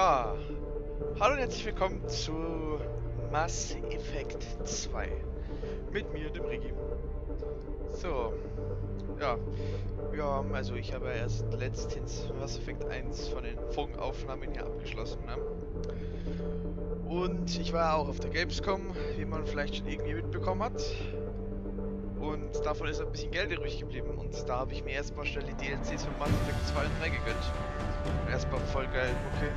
Ja, hallo und herzlich willkommen zu Mass Effect 2 mit mir, dem Rigi. So, ja, ich habe ja erst letztens Mass Effect 1 von den Funkaufnahmen hier abgeschlossen, ne? Und ich war auch auf der Gamescom, wie man vielleicht schon irgendwie mitbekommen hat. Und davon ist ein bisschen Geld übrig geblieben und da habe ich mir erstmal schnell die DLCs von Mass Effect 2 und 3 gegönnt. Erstmal voll geil, okay.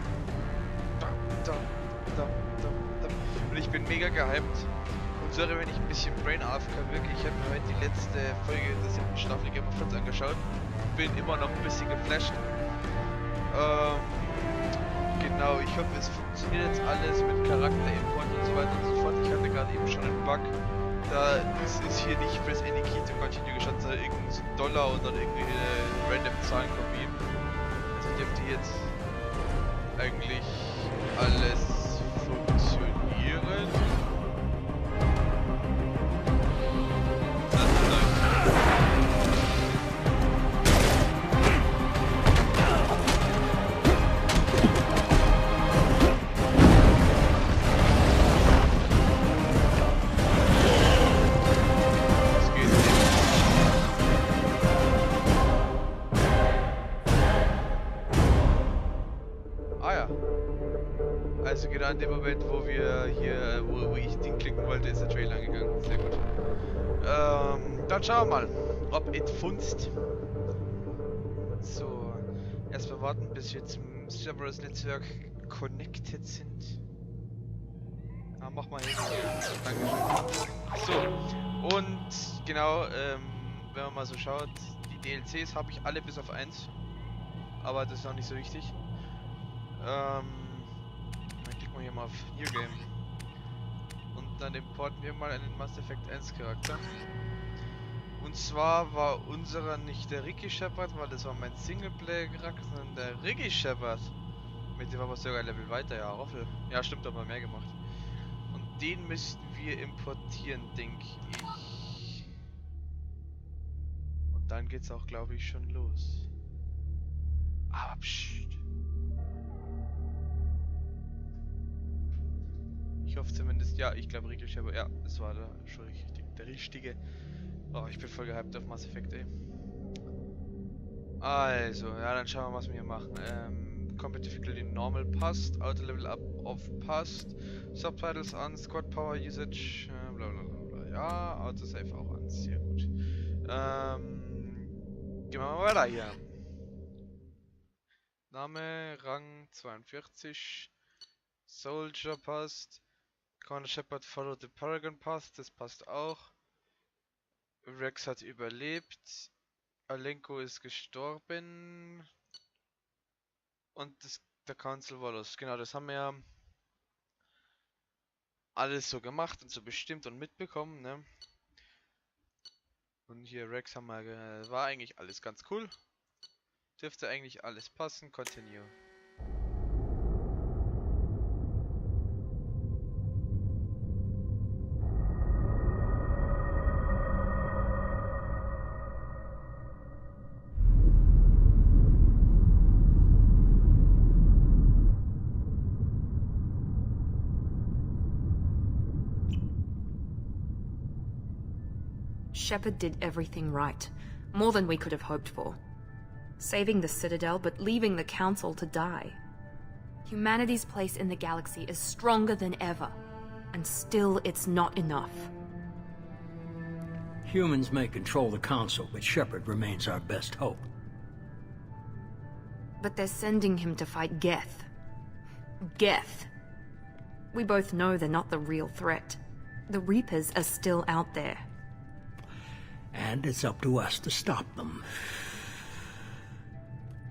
Und ich bin mega gehypt. Und sorry, wenn ich ein bisschen Brain AFK wirklich. Ich habe mir heute die letzte Folge der 7. Staffel Game of Thrones angeschaut. Bin immer noch ein bisschen geflasht. Genau, ich hoffe, es funktioniert jetzt alles mit Charakterimport und so weiter und so fort. Ich hatte gerade eben schon einen Bug. Da ist hier nicht Press Any Key to Continue gestanden, sondern irgendein so Dollar und dann irgendwie eine random Zahlenkopie. Also dürfte jetzt eigentlich alles funktionieren. Also genau in dem Moment, wo wir hier, wo ich den klicken wollte, ist der Trailer angegangen. Sehr gut. Dann schauen wir mal, ob it funzt. So, erstmal warten, bis wir zum Cerberus Netzwerk connected sind. Ah, mach mal hin. Dankeschön. So, und genau, wenn man mal so schaut, die DLCs habe ich alle bis auf 1. Aber das ist noch nicht so wichtig. Hier mal auf New Game und dann importen wir mal einen Mass Effect 1 Charakter. Und zwar war unserer nicht der Ricky Shepard, weil das war mein Singleplayer Charakter, sondern der Ricky Shepard. Mit dem war wir sogar ein Level weiter, ja, Roffel. Ja, stimmt, aber mehr gemacht. Und den müssten wir importieren, denke ich. Und dann geht's auch, glaube ich, schon los. Aber pssst. Ich hoffe zumindest, ja, ich glaube Ricky Shepard, ja, das war schon richtig, der richtige. Oh, ich bin voll gehypt auf Mass Effect, ey. Also, ja, dann schauen wir, was wir hier machen. Combat Difficulty Normal passt, Auto Level Up Off passt, Subtitles an, Squad Power Usage, bla bla bla bla. Ja, Autosave auch an, sehr gut. Gehen wir mal weiter hier. Name, Rang 42, Soldier passt. Commander Shepard follow the Paragon Path, das passt auch. Rex hat überlebt. Alenko ist gestorben. Und der Council war los. Genau, das haben wir ja alles so gemacht und so bestimmt und mitbekommen, ne? Und hier Rex haben wir, war eigentlich alles ganz cool. Dürfte eigentlich alles passen. Continue. Shepard did everything right, more than we could have hoped for. Saving the Citadel, but leaving the Council to die. Humanity's place in the galaxy is stronger than ever, and still it's not enough. Humans may control the Council, but Shepard remains our best hope. But they're sending him to fight Geth. Geth. We both know they're not the real threat. The Reapers are still out there. And it's up to us to stop them.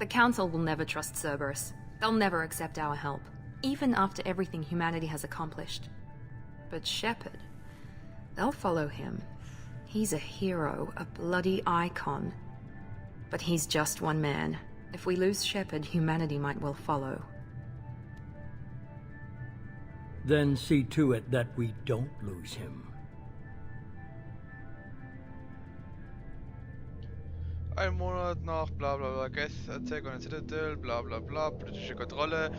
The Council will never trust Cerberus. They'll never accept our help, even after everything humanity has accomplished. But Shepard, they'll follow him. He's a hero, a bloody icon. But he's just one man. If we lose Shepard, humanity might well follow. Then see to it that we don't lose him. Ein Monat nach bla bla bla, Geth Attack on the Citadel, bla bla bla, politische Kontrolle.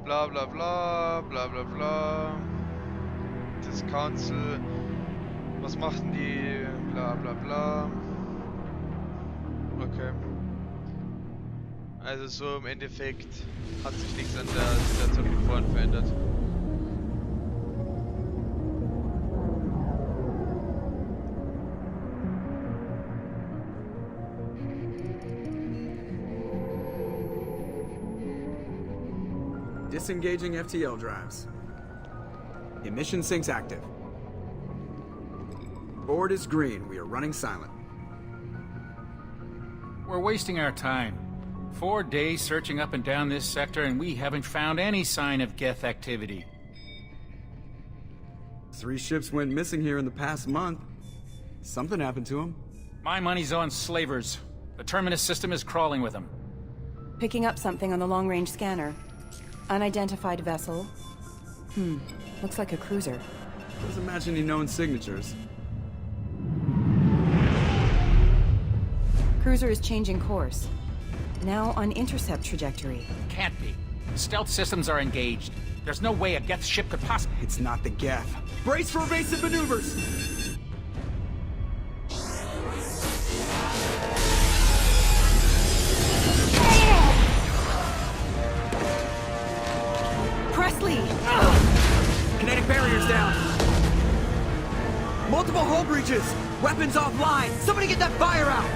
Bla bla bla, bla bla bla. Das Council. Was machten die? Bla bla bla. Okay. Also so im Endeffekt hat sich nichts an der Situation wie vorhin verändert. Disengaging FTL drives. Emission sinks active. Board is green. We are running silent. We're wasting our time. 4 days searching up and down this sector, and we haven't found any sign of Geth activity. 3 ships went missing here in the past month. Something happened to them. My money's on slavers. The Terminus system is crawling with them. Picking up something on the long-range scanner. Unidentified vessel. Looks like a cruiser. Those imagining known signatures. Cruiser is changing course. Now on intercept trajectory. Can't be. Stealth systems are engaged. There's no way a Geth ship could possibly... It's not the Geth. Brace for evasive maneuvers! Presley! Kinetic barriers down. Multiple hull breaches. Weapons offline. Somebody get that fire out.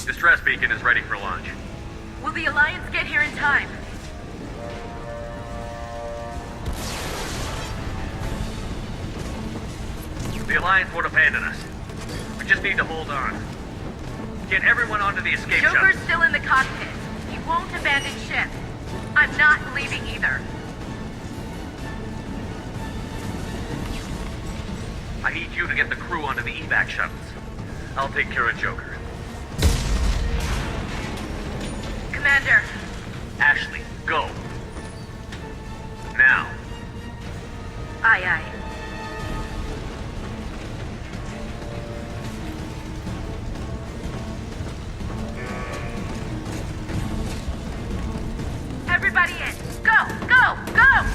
Distress beacon is ready for launch. Will the Alliance get here in time? The Alliance won't abandon us. We just need to hold on. Get everyone onto the escape shuttle. Joker's still in the cockpit. He won't abandon ship. I'm not leaving either. I need you to get the crew onto the evac shuttles. I'll take care of Joker. Commander. Ashley, go. Now. Aye, aye. Everybody in. Go, go, go!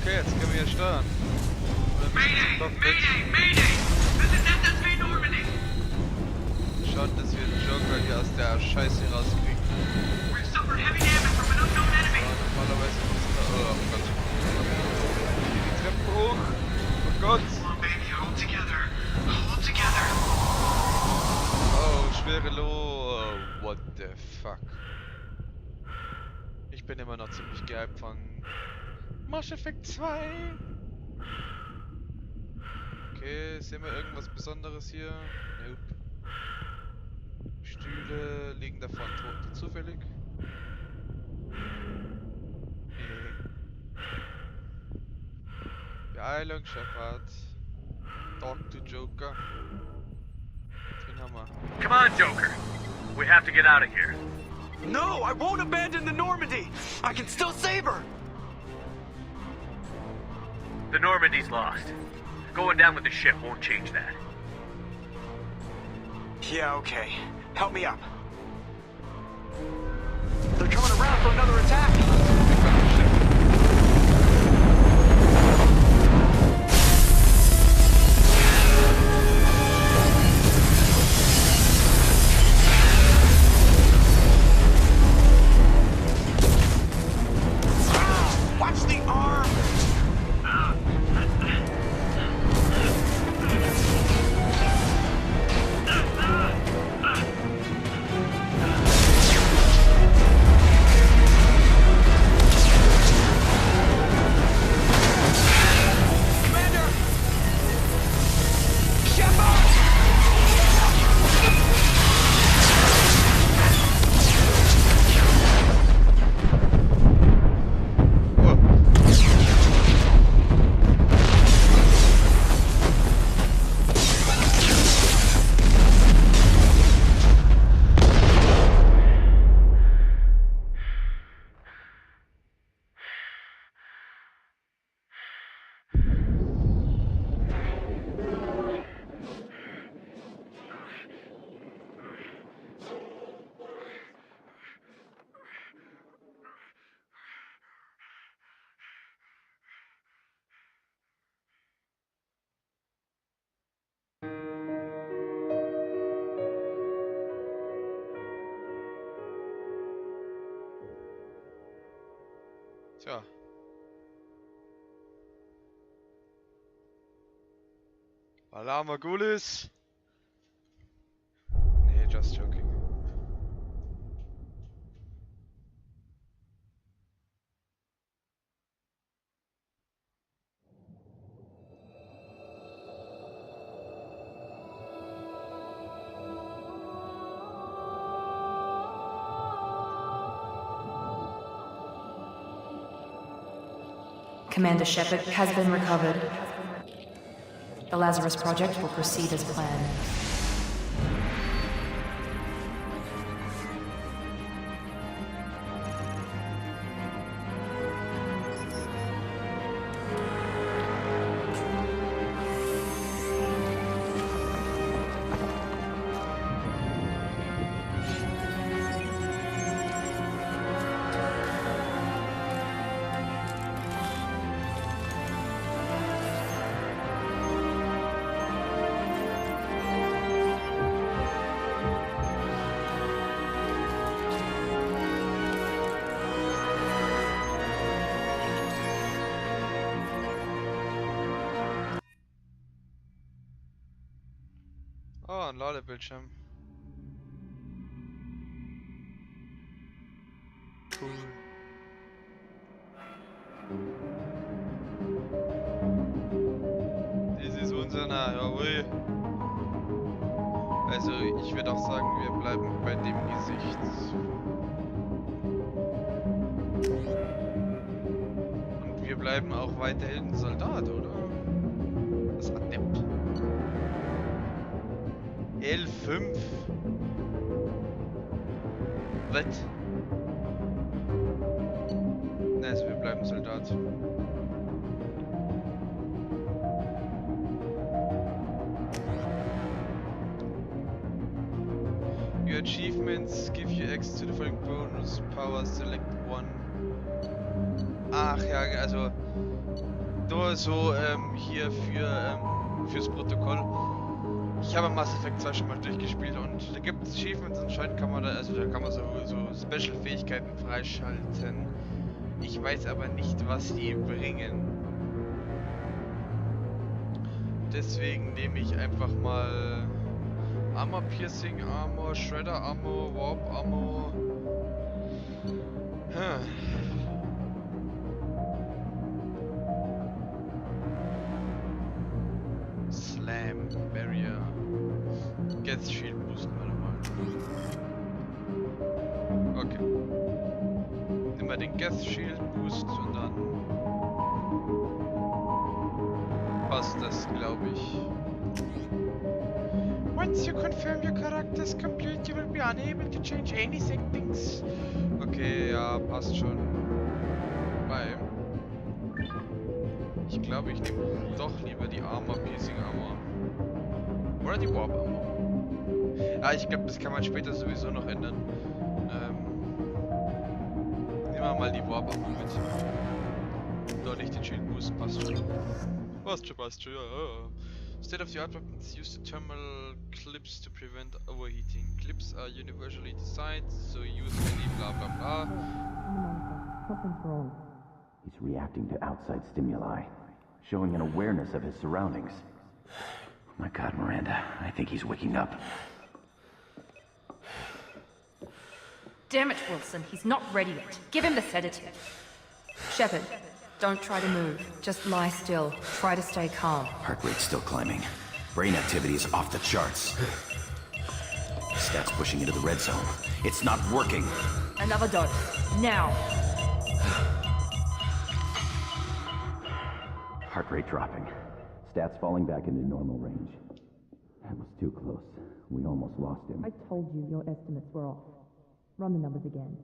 Okay, jetzt können wir hier steuern. Schaut, dass wir den Joker hier aus der Scheiße rauskriegen. Normalerweise muss da... Oh Gott. Die Treppe hoch. Oh Gott. Oh, schwere Lo. What the fuck. Ich bin immer noch ziemlich gehypt von Mass Effect 2. Okay, sehen wir irgendwas Besonderes hier? Nope. Stühle liegen da vorne zufällig. Beeilung, Shepard. Talk to Joker. Den haben wir. Come on, Joker. We have to get out of here. No, I won't abandon the Normandy. I can still save her. The Normandy's lost. Going down with the ship won't change that. Yeah, okay. Help me up. They're coming around for another attack. Tja. Alarma Gulis. Nee, just joking. Commander Shepard has been recovered. The Lazarus Project will proceed as planned. Oh, ein Ladebildschirm. Cool. Das ist unser nah, jawohl. Also ich würde auch sagen, wir bleiben bei dem Gesicht. Und wir bleiben auch weiterhin Soldat, oder? Das hat nimmt. L5. Was? Ne, also wir bleiben Soldat. Your achievements give you access to the following bonus power, select one. Ach ja, also nur so hier fürs Protokoll. Ich habe Mass Effect 2 schon mal durchgespielt und da gibt es Achievements, anscheinend kann man da, also da kann man so Special-Fähigkeiten freischalten. Ich weiß aber nicht, was die bringen. Deswegen nehme ich einfach mal Armor Piercing, Armor, Shredder Armor, Warp Armor. Slam, Barrier, Gas Shield boosten wir nochmal. Okay. Nehmen wir den Gas Shield Boost und dann passt das, glaube ich. Once you confirm your character is complete, you will be unable to change any settings. Okay, ja, passt schon. Weil ich glaube, ich nehme doch lieber die Armor Piercing Armor. Oder die Warp Armor. Ja, ich glaube, das kann man später sowieso noch ändern. Nehmen wir mal die Warp Armor mit. Doch nicht den Shield Boost, passt schon. Passt schon, ja. State-of-the-art weapons use the thermal clips to prevent overheating. Clips are universally designed, so use any blah blah blah. Something's wrong. He's reacting to outside stimuli, showing an awareness of his surroundings. Oh my God, Miranda, I think he's waking up. Damn it, Wilson, he's not ready yet. Give him the sedative. Shepard, don't try to move. Just lie still. Try to stay calm. Heart rate's still climbing. Brain activity is off the charts. Stats pushing into the red zone. It's not working. Another dose. Now. Heart rate dropping. Stats falling back into normal range. That was too close. We almost lost him. I told you your estimates were off. Run the numbers again.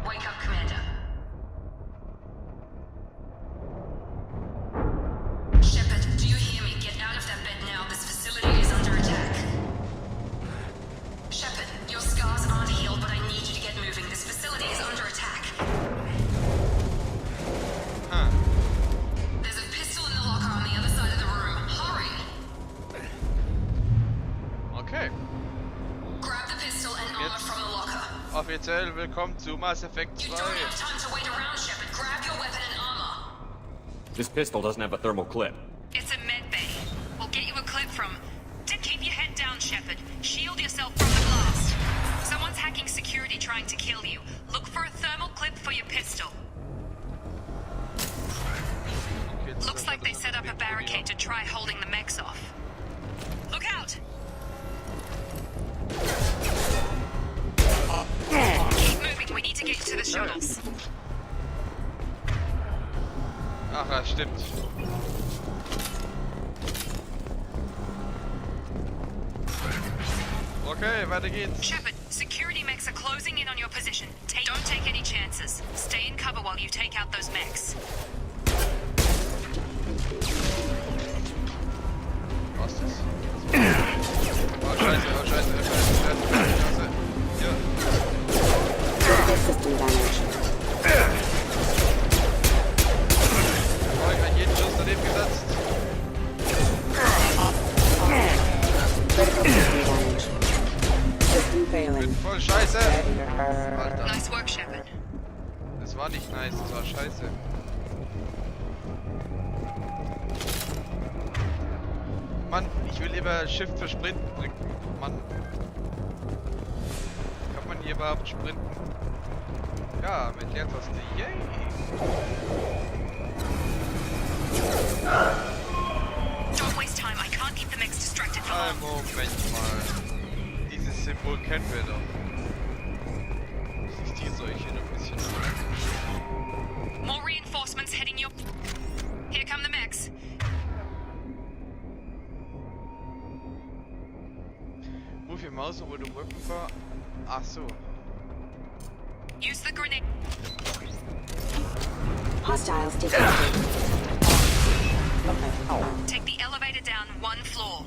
Wake up, Commander. Shepard, do you hear me? Get out of that bed now. This facility is under attack. Shepard, your scars aren't healed, but I need you to get moving. This facility is under attack. Offiziell willkommen zu Mass Effect 2. This pistol doesn't have a thermal clip. It's a med bay. We'll get you a clip from... Keep your head down, Shepard. Shield yourself from the blast. Someone's hacking security trying to kill you. Look for a thermal clip for your pistol. Looks like they set up a barricade to try holding the mechs off. Look out! Keep moving, we need to get you to the shuttles. Ach ja, stimmt. Okay, weiter geht's. Shepard, security mechs are closing in on your position. Don't take any chances. Stay in cover while you take out those mechs. Was ist das? Oh Scheiße, oh Scheiße, oh Scheiße, Scheiße. Ja. System damage. Oh, ich hab jeden Schuss daneben gesetzt. Ich bin voll scheiße. Alter. Nice work, Shepard. Das war nicht nice, das war scheiße. Mann, ich will lieber Shift für Sprinten drücken. Mann. Kann man hier überhaupt sprinten? Ja, mit Leertaste. Yay! Don't waste time. I can't keep the mechs distracted for long. Moment mal. Dieses Symbol kennen wir doch. Ich ziehe solche noch ein bisschen an. More reinforcements heading your... Here come the mechs. Move your mouse over the weapon bar. Ach so. Use the grenade. Hostiles detected. Take the elevator down one floor.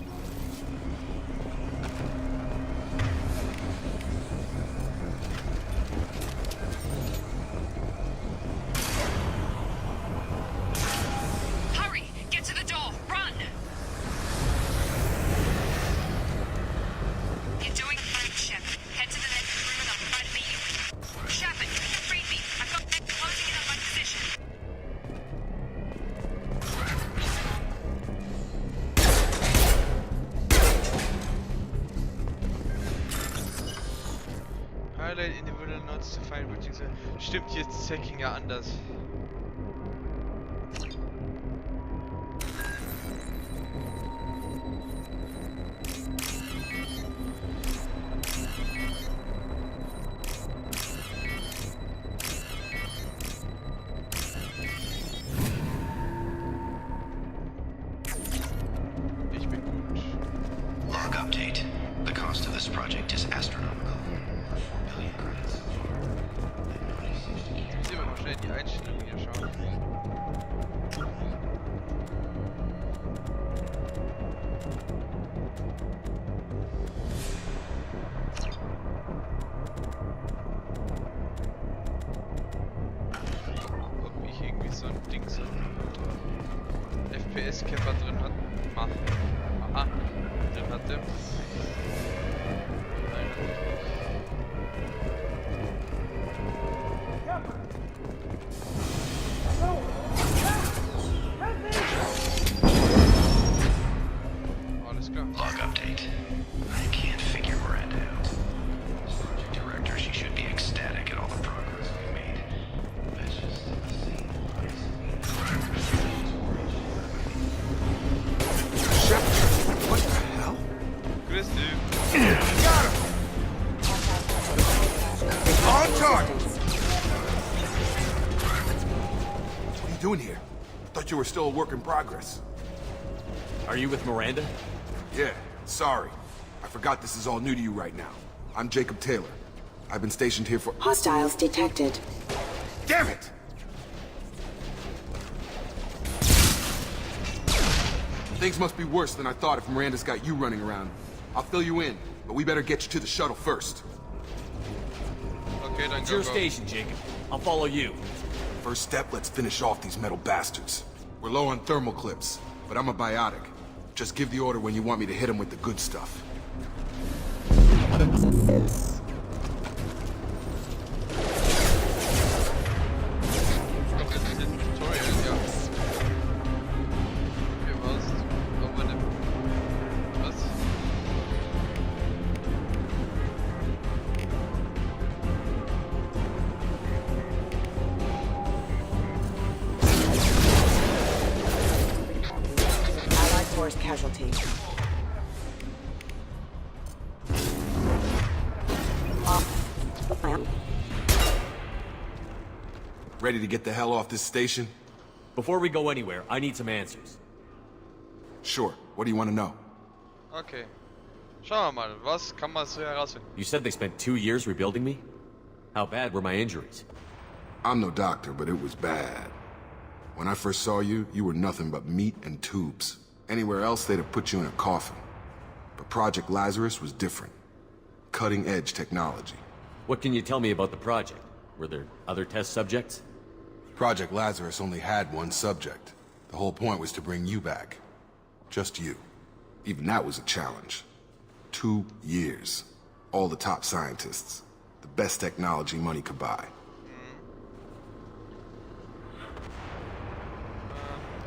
Hurry! Get to the door! Run! You're doing great, Shepard. Head to the next room and I'll try to meet you. Shepard, read me. I've got them closing in on my position. Highlight individual notes to find which is... Stimmt, hier ist das Hacking ja anders. Ich bin gut. Log update. The cost of this project is astronomical. 4 billion credits so far. Sehen wir mal schnell die Einstellungen hier schauen. Ob ich irgendwie so ein Ding so FPS-Camper drin hat. Aha, drin hatte. Nein, natürlich nicht. Alles klar. Log update. I can't figure Miranda out. As project director, she should be ecstatic at all the progress we've made. That's just the same place. What the hell? Grüß dich. Got him! On target! What are you doing here? I thought you were still a work in progress. Are you with Miranda? Yeah, sorry. I forgot this is all new to you right now. I'm Jacob Taylor. I've been stationed here for... Hostiles detected. Damn it! Things must be worse than I thought if Miranda's got you running around. I'll fill you in, but we better get you to the shuttle first. Okay, dann It's go, your go. station, Jacob. I'll follow you. First step, let's finish off these metal bastards. We're low on thermal clips, but I'm a biotic. Just give the order when you want me to hit them with the good stuff. Ready to get the hell off this station? Before we go anywhere, I need some answers. Sure. What do you want to know? Okay. Schauen wir mal, was kann man so herausfinden? You said they spent 2 years rebuilding me? How bad were my injuries? I'm no doctor, but it was bad. When I first saw you, you were nothing but meat and tubes. Anywhere else, they'd have put you in a coffin. But Project Lazarus was different. Cutting-edge technology. What can you tell me about the project? Were there other test subjects? Project Lazarus only had one subject. The whole point was to bring you back. Just you. Even that was a challenge. 2 years. All the top scientists. The best technology money could buy.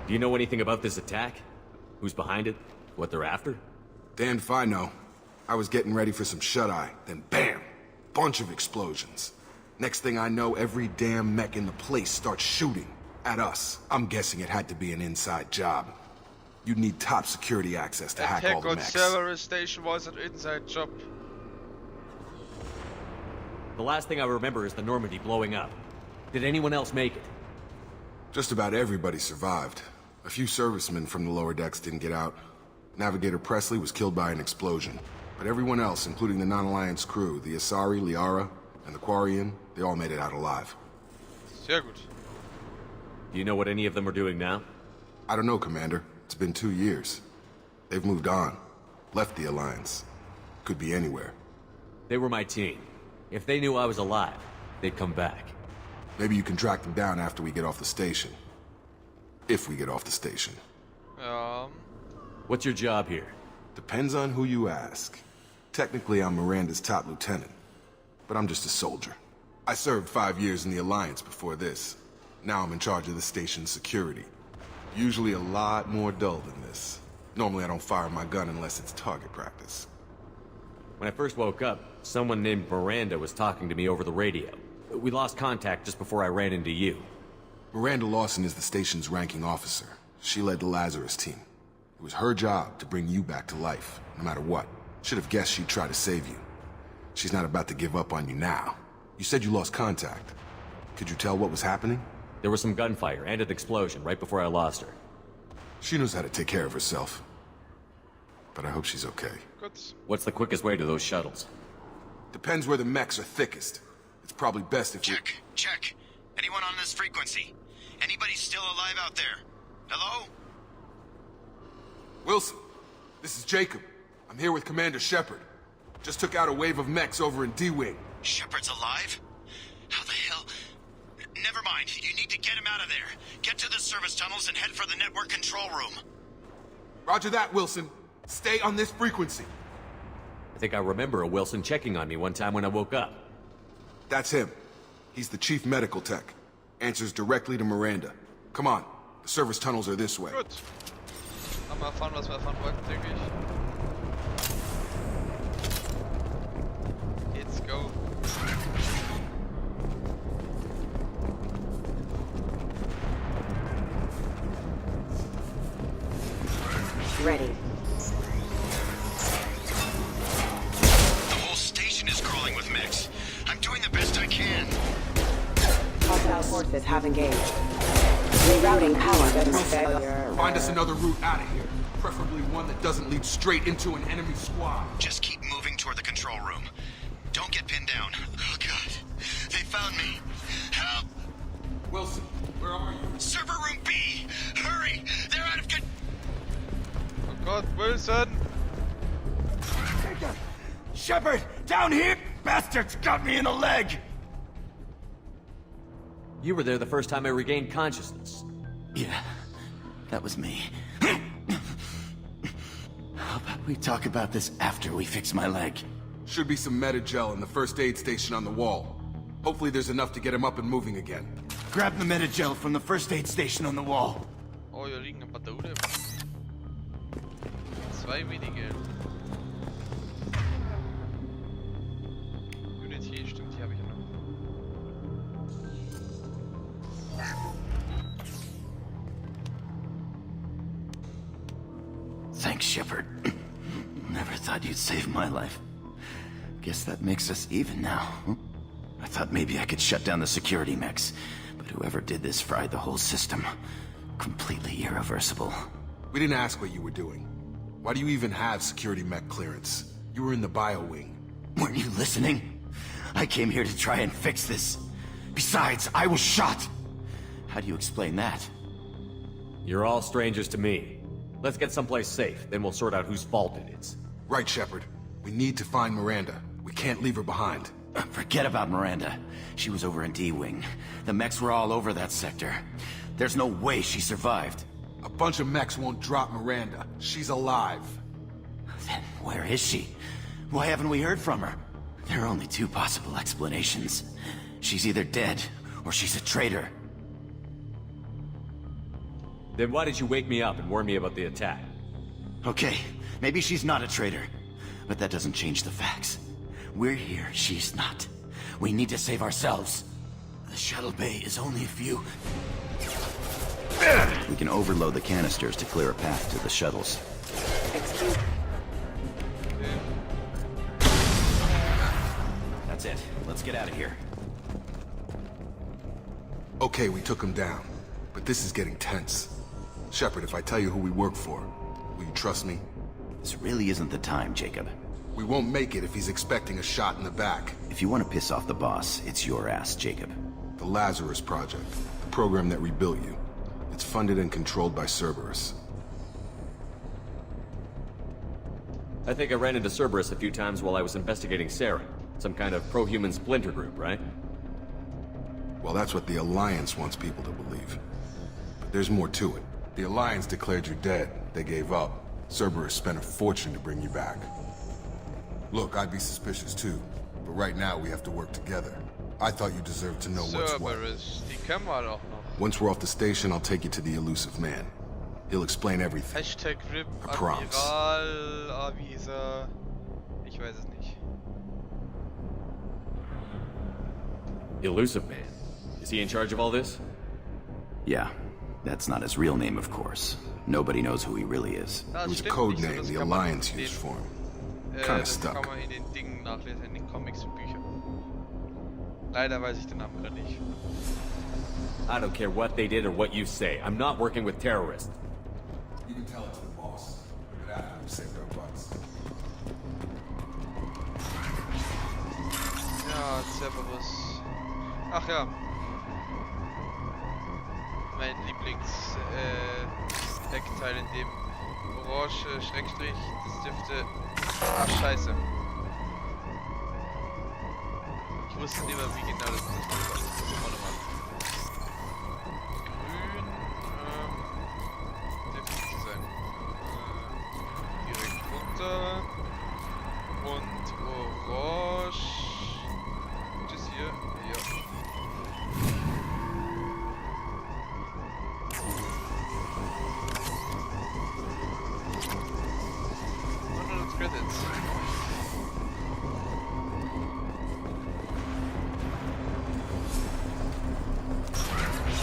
Do you know anything about this attack? Who's behind it? What they're after? Damned if I know. I was getting ready for some shut-eye, then bam! Bunch of explosions. Next thing I know, every damn mech in the place starts shooting. At us. I'm guessing it had to be an inside job. You'd need top security access to hack all Attack the on mechs. Cerberus station was an inside job. The last thing I remember is the Normandy blowing up. Did anyone else make it? Just about everybody survived. A few servicemen from the lower decks didn't get out. Navigator Presley was killed by an explosion. But everyone else, including the non-Alliance crew, the Asari, Liara, and the Quarian, they all made it out alive. Sehr gut. Do you know what any of them are doing now? I don't know, Commander. It's been 2 years. They've moved on. Left the Alliance. Could be anywhere. They were my team. If they knew I was alive, they'd come back. Maybe you can track them down after we get off the station. If we get off the station. What's your job here? Depends on who you ask. Technically, I'm Miranda's top lieutenant. But I'm just a soldier. I served 5 years in the Alliance before this. Now I'm in charge of the station's security. Usually a lot more dull than this. Normally I don't fire my gun unless it's target practice. When I first woke up, someone named Miranda was talking to me over the radio. We lost contact just before I ran into you. Miranda Lawson is the station's ranking officer. She led the Lazarus team. It was her job to bring you back to life, no matter what. Should have guessed she'd try to save you. She's not about to give up on you now. You said you lost contact. Could you tell what was happening? There was some gunfire and an explosion right before I lost her. She knows how to take care of herself. But I hope she's okay. Good. What's the quickest way to those shuttles? Depends where the mechs are thickest. It's probably best if Check. Anyone on this frequency? Anybody still alive out there? Hello? Wilson, this is Jacob. I'm here with Commander Shepard. Just took out a wave of mechs over in D-Wing. Shepard's alive? How the hell? Never mind. You need to get him out of there. Get to the service tunnels and head for the network control room. Roger that, Wilson. Stay on this frequency. I think I remember a Wilson checking on me one time when I woke up. That's him. He's the chief medical tech. Answers directly to Miranda. Come on. The service tunnels are this way. Gut. Haben wir erfahren, was wir erfahren wollten, denke ich. Let's go. Ready. The whole station is crawling with mechs. I'm doing the best I can. Hostile forces have engaged. Rerouting power failure. Find us another route out of here. Preferably one that doesn't lead straight into an enemy squad. Just keep moving toward the control room. Don't get pinned down. Oh, God. They found me. Help! Wilson, where are you? Server room B! Hurry! They're out of good... Oh Gott, Wilson! Shepard! Down here! Bastards got me in the leg! You were there the first time I regained consciousness. Yeah, that was me. How about we talk about this after we fix my leg? Should be some Metagel in the first aid station on the wall. Hopefully there's enough to get him up and moving again. Grab the Metagel from the first aid station on the wall. Oh, hier liegen ein paar Tote. 2 wenige. Unity, stimmt, die habe ich ja noch. Thanks, Shepard. Never thought you'd save my life. Guess that makes us even now. I thought maybe I could shut down the security mechs, But whoever did this fried the whole system. Completely irreversible. We didn't ask what you were doing. Why do you even have security mech clearance? You were in the bio wing. Weren't you listening? I came here to try and fix this. Besides, I was shot. How do you explain that? You're all strangers to me. Let's get someplace safe, then we'll sort out whose fault it is. Right, Shepard. We need to find Miranda. We can't leave her behind. Forget about Miranda. She was over in D-Wing. The mechs were all over that sector. There's no way she survived. A bunch of mechs won't drop Miranda. She's alive. Then where is she? Why haven't we heard from her? There are only two possible explanations. She's either dead, or she's a traitor. Then why did you wake me up and warn me about the attack? Okay, maybe she's not a traitor. But that doesn't change the facts. We're here, she's not. We need to save ourselves. The shuttle bay is only a few... We can overload the canisters to clear a path to the shuttles. Excuse... That's it. Let's get out of here. Okay, we took him down. But this is getting tense. Shepard, if I tell you who we work for, will you trust me? This really isn't the time, Jacob. We won't make it if he's expecting a shot in the back. If you want to piss off the boss, it's your ass, Jacob. The Lazarus Project, the program that rebuilt you. It's funded and controlled by Cerberus. I think I ran into Cerberus a few times while I was investigating Sarah. Some kind of pro-human splinter group, right? Well, that's what the Alliance wants people to believe. But there's more to it. The Alliance declared you dead. They gave up. Cerberus spent a fortune to bring you back. Look, I'd be suspicious too. But right now we have to work together. I thought you deserved to know what's what. Cerberus, die kennen wir doch noch. Once we're off the station, I'll take you to the elusive man. He'll explain everything. Hashtag RIP, I promise. Admiral, Avisa. Ich weiß es nicht. Elusive Man. Is he in charge of all this? Yeah. That's not his real name, of course. Nobody knows who he really is. It was a code name the Alliance used for him. Kinda stuck. Das kann man in den Dingen nachlesen, in den Comics und Büchern. Leider weiß ich den Namen gerade nicht. I don't care what they did or what you say. I'm not working with terrorists. You can tell it to the boss. But after we've saved our butts. Ja, Cerberus. Ach ja. Mein Lieblings-Eckteil in dem Orange Schrägstrich, das dürfte... Ach, scheiße. Ich wusste nicht mehr, wie genau das ist. Warte mal. Grün, dürfte zu sein. Direkt runter. Und orange. Das hier, ja. 100 credits.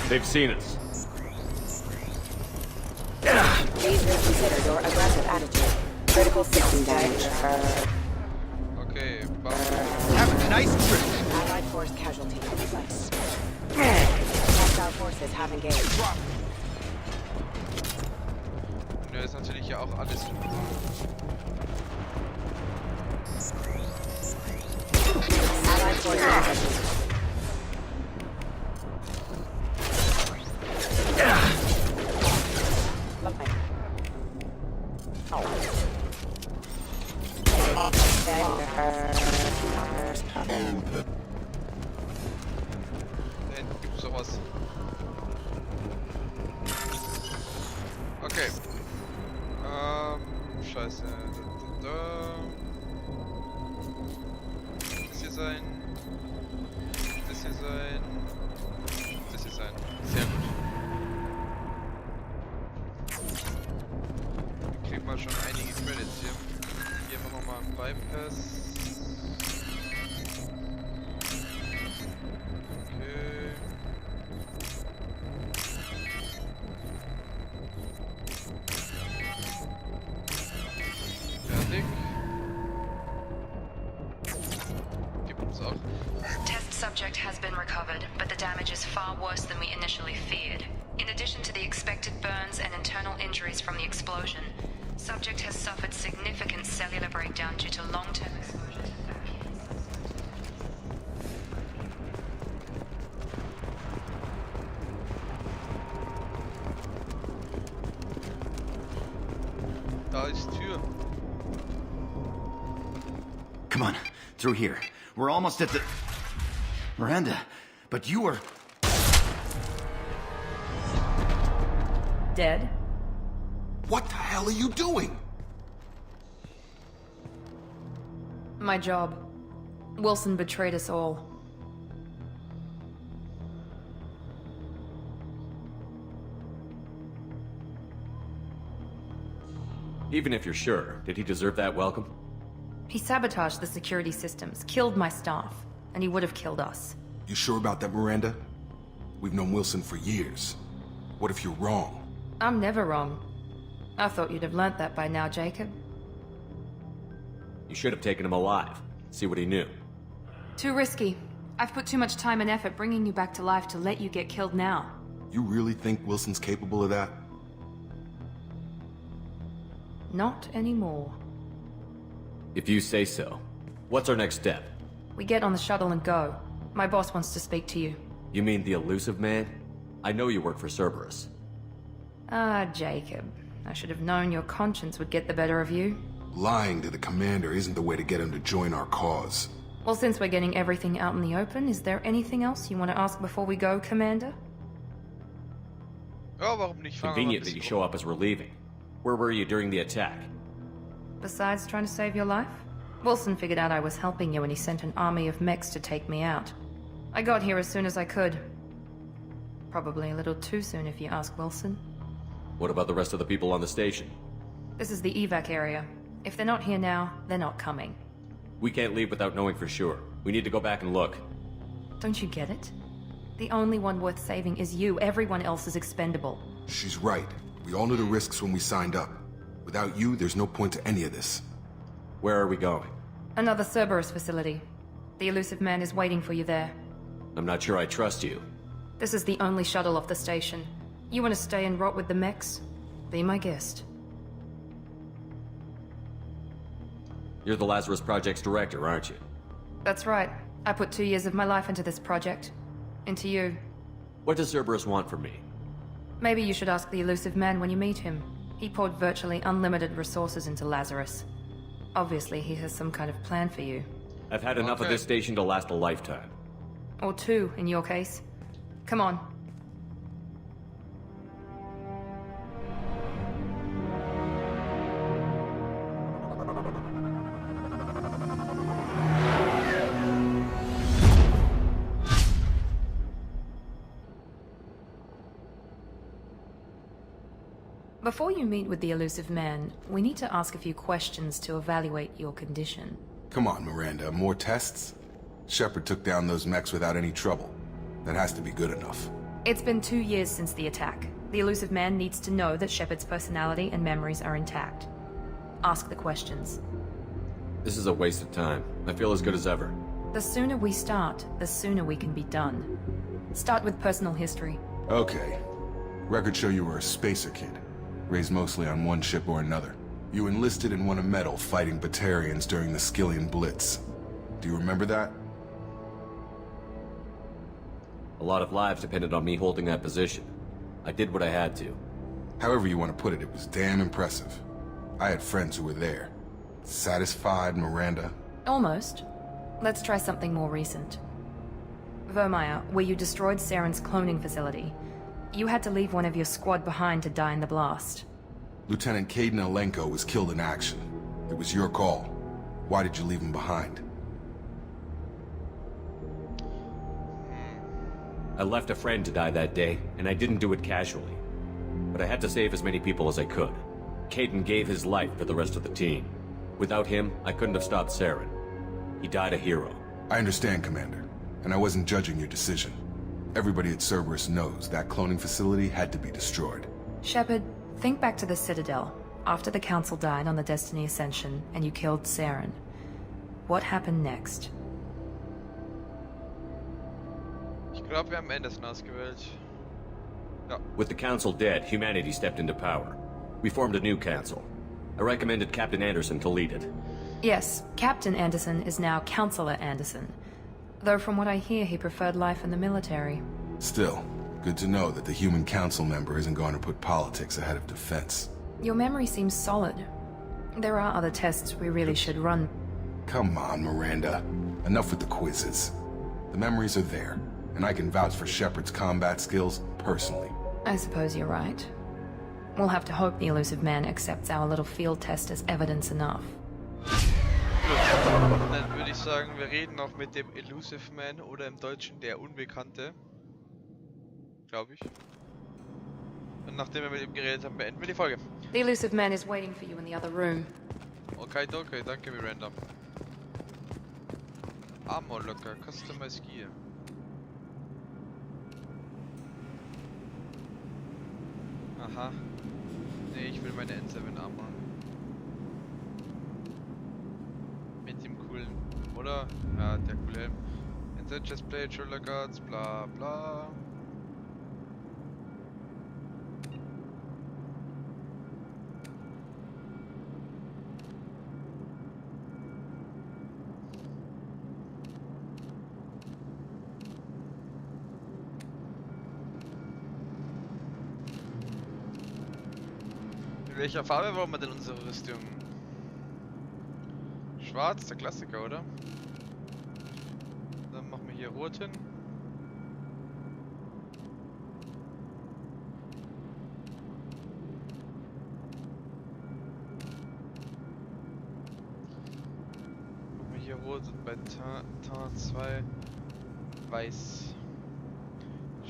They've seen us. Please reconsider your aggressive attitude. Critical system damage. Okay, Have a nice trip. Allied force casualty. Hostile forces have engaged. Nö, ist natürlich ja auch alles. Allied force casualty. Gibt's sowas? Okay. Scheiße. Das hier sein. Das hier sein. Das hier sein. Sehr gut. Dann kriegen wir schon einige Credits hier. Hier machen wir mal einen Bypass. Okay. Fertig. Gibt uns auch. Test Subject has been recovered, but the damage is far worse than we initially feared. In addition to the expected burns and internal injuries from the explosion, Subject has suffered significant cellular breakdown due to long-term exposure to vacuums. Da ist Tür. Come on, through here. We're almost at the... Miranda, but you were... Dead? What the hell are you doing? My job. Wilson betrayed us all. Even if you're sure, did he deserve that welcome? He sabotaged the security systems, killed my staff, and he would have killed us. You sure about that, Miranda? We've known Wilson for years. What if you're wrong? I'm never wrong. I thought you'd have learnt that by now, Jacob. You should have taken him alive. See what he knew. Too risky. I've put too much time and effort bringing you back to life to let you get killed now. You really think Wilson's capable of that? Not anymore. If you say so. What's our next step? We get on the shuttle and go. My boss wants to speak to you. You mean the elusive man? I know you work for Cerberus. Ah, Jacob. I should have known your conscience would get the better of you. Lying to the commander isn't the way to get him to join our cause. Well, since we're getting everything out in the open, is there anything else you want to ask before we go, Commander? Ja, warum nicht? Convenient that you show up as we're leaving. Where were you during the attack? Besides trying to save your life? Wilson figured out I was helping you when he sent an army of mechs to take me out. I got here as soon as I could. Probably a little too soon if you ask Wilson. What about the rest of the people on the station? This is the evac area. If they're not here now, they're not coming. We can't leave without knowing for sure. We need to go back and look. Don't you get it? The only one worth saving is you. Everyone else is expendable. She's right. We all knew the risks when we signed up. Without you, there's no point to any of this. Where are we going? Another Cerberus facility. The elusive man is waiting for you there. I'm not sure I trust you. This is the only shuttle off the station. You want to stay and rot with the mechs? Be my guest. You're the Lazarus Project's director, aren't you? That's right. I put 2 years of my life into this project. Into you. What does Cerberus want from me? Maybe you should ask the elusive man when you meet him. He poured virtually unlimited resources into Lazarus. Obviously, he has some kind of plan for you. I've had enough of this station to last a lifetime. Or 2, in your case. Come on. Before you meet with the elusive man, we need to ask a few questions to evaluate your condition. Come on, Miranda. More tests? Shepard took down those mechs without any trouble. That has to be good enough. It's been 2 years since the attack. The elusive man needs to know that Shepard's personality and memories are intact. Ask the questions. This is a waste of time. I feel as good as ever. The sooner we start, the sooner we can be done. Start with personal history. Okay. Records show you were a spacer kid. Raised mostly on one ship or another. You enlisted and won a medal fighting Batarians during the Skillian Blitz. Do you remember that? A lot of lives depended on me holding that position. I did what I had to. However you want to put it, it was damn impressive. I had friends who were there. Satisfied, Miranda? Almost. Let's try something more recent. Vermeer, where you destroyed Saren's cloning facility. You had to leave one of your squad behind to die in the blast. Lieutenant Caden Alenko was killed in action. It was your call. Why did you leave him behind? I left a friend to die that day, and I didn't do it casually. But I had to save as many people as I could. Caden gave his life for the rest of the team. Without him, I couldn't have stopped Saren. He died a hero. I understand, Commander, and I wasn't judging your decision. Everybody at Cerberus knows that cloning facility had to be destroyed. Shepard, think back to the Citadel, after the Council died on the Destiny Ascension and you killed Saren. What happened next? Ich glaube, wir haben Anderson ausgewählt. Ja. With the council dead, humanity stepped into power. We formed a new council. I recommended Captain Anderson to lead it. Yes, Captain Anderson is now Councillor Anderson. Though from what I hear, he preferred life in the military. Still, good to know that the human council member isn't going to put politics ahead of defense. Your memory seems solid. There are other tests we really should run. Come on, Miranda. Enough with the quizzes. The memories are there, and I can vouch for Shepard's combat skills personally. I suppose you're right. We'll have to hope the elusive man accepts our little field test as evidence enough. Gut, dann würde ich sagen, wir reden noch mit dem Elusive Man oder im Deutschen der Unbekannte. Glaube ich. Und nachdem wir mit ihm geredet haben, beenden wir die Folge. The elusive man is waiting for you in the other room. Okay, danke Miranda. Armor locker, customize gear. Aha. Nee, ich will meine N7 Armor. Mit dem coolen, oder? Ja, der coole Helm. N7 Chestplate, Shoulder Guards, bla bla. In welcher Farbe wollen wir denn unsere Rüstung? Schwarz, der Klassiker, oder? Dann machen wir hier rot hin. Machen wir hier rot und bei Tar 2 weiß.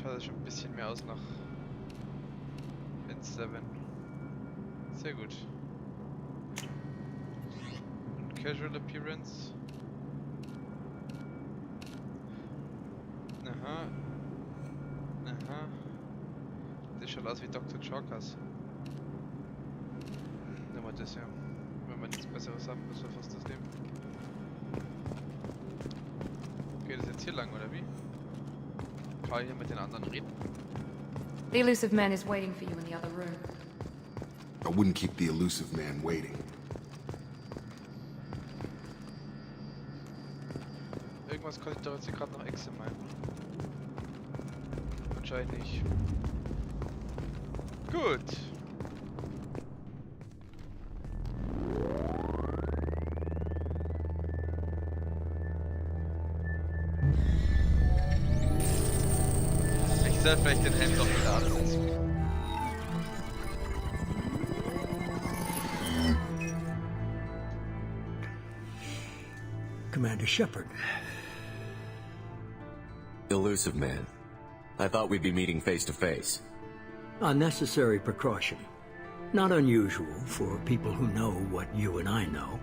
Schaut das schon ein bisschen mehr aus nach N7. Sehr gut. Und Casual Appearance. Aha. Aha. Das schaut aus wie Dr. Chalkers. Nehmen wir das ja. Wenn wir nichts Besseres haben, müssen wir fast das nehmen. Geht das jetzt hier lang, oder wie? Kann ich hier mit den anderen reden? The elusive man is waiting for you in the other room. I wouldn't keep the elusive man waiting. Irgendwas konnte ich doch jetzt gerade noch Exe meinen. Wahrscheinlich nicht. Gut. Ich soll vielleicht den Helm doch wieder absetzen. Commander Shepard. Elusive man. I thought we'd be meeting face to face. A necessary precaution. Not unusual for people who know what you and I know.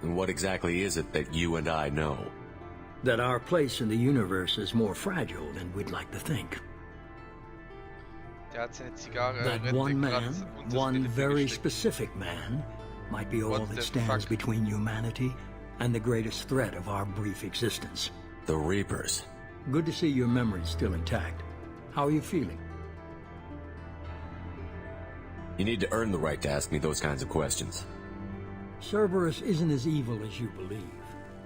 And what exactly is it that you and I know? That our place in the universe is more fragile than we'd like to think. That one man, one very specific man, might be all that stands between humanity and the greatest threat of our brief existence. The Reapers. Good to see your memory's still intact. How are you feeling? You need to earn the right to ask me those kinds of questions. Cerberus isn't as evil as you believe.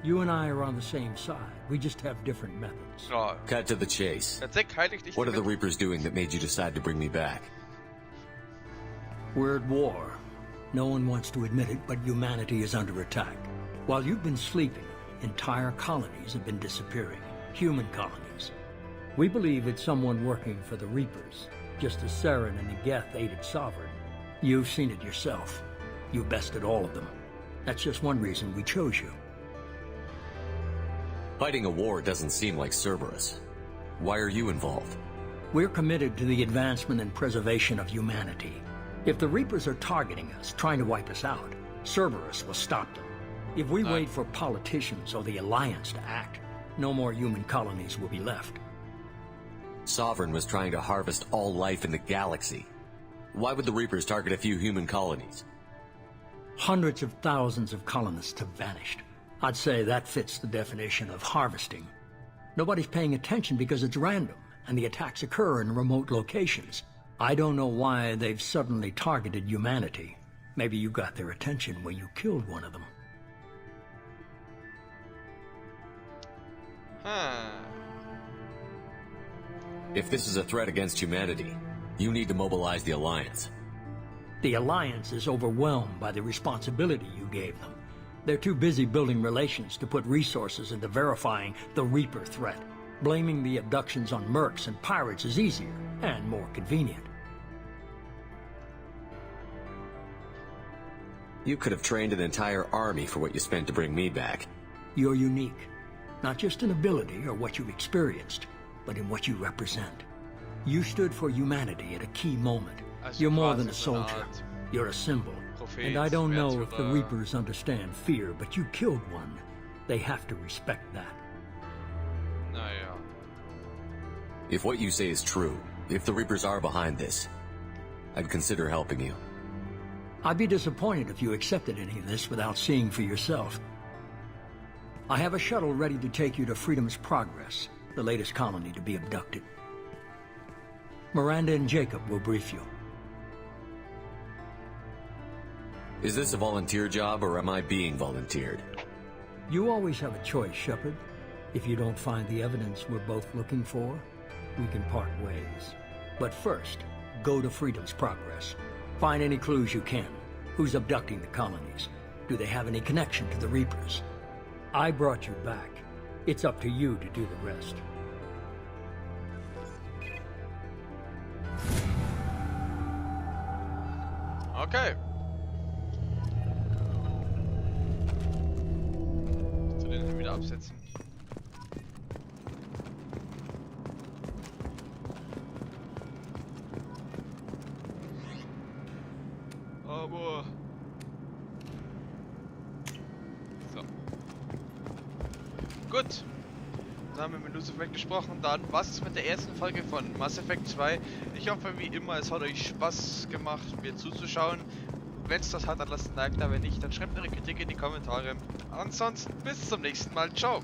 You and I are on the same side. We just have different methods. Oh. Cut to the chase. What are the Reapers doing that made you decide to bring me back? We're at war. No one wants to admit it, but humanity is under attack. While you've been sleeping, entire colonies have been disappearing. Human colonies. We believe it's someone working for the Reapers, just as Saren and Negeth aided Sovereign. You've seen it yourself. You bested all of them. That's just one reason we chose you. Fighting a war doesn't seem like Cerberus. Why are you involved? We're committed to the advancement and preservation of humanity. If the Reapers are targeting us, trying to wipe us out, Cerberus will stop them. If we wait for politicians or the Alliance to act, no more human colonies will be left. Sovereign was trying to harvest all life in the galaxy. Why would the Reapers target a few human colonies? Hundreds of thousands of colonists have vanished. I'd say that fits the definition of harvesting. Nobody's paying attention because it's random, and the attacks occur in remote locations. I don't know why they've suddenly targeted humanity. Maybe you got their attention when you killed one of them. Huh. If this is a threat against humanity, you need to mobilize the Alliance. The Alliance is overwhelmed by the responsibility you gave them. They're too busy building relations to put resources into verifying the Reaper threat. Blaming the abductions on mercs and pirates is easier and more convenient. You could have trained an entire army for what you spent to bring me back. You're unique, not just in ability or what you've experienced, but in what you represent. You stood for humanity at a key moment. You're more than a soldier. You're a symbol. And I don't know if the Reapers understand fear, but you killed one. They have to respect that. Naja. If what you say is true, if the Reapers are behind this, I'd consider helping you. I'd be disappointed if you accepted any of this without seeing for yourself. I have a shuttle ready to take you to Freedom's Progress, the latest colony to be abducted. Miranda and Jacob will brief you. Is this a volunteer job, or am I being volunteered? You always have a choice, Shepard. If you don't find the evidence we're both looking for, we can part ways. But first, go to Freedom's Progress. Find any clues you can. Who's abducting the colonies? Do they have any connection to the Reapers? I brought you back. It's up to you to do the rest. Okay. Zu den wieder absetzen. Aber so. Gut. Dann haben wir mit Lucifer gesprochen. Dann was ist mit der ersten Folge von Mass Effect 2? Ich hoffe wie immer, es hat euch Spaß gemacht, mir zuzuschauen. Wenn es das hat, dann lasst ein Like da. Wenn nicht, dann schreibt eure Kritik in die Kommentare. Ansonsten bis zum nächsten Mal. Ciao.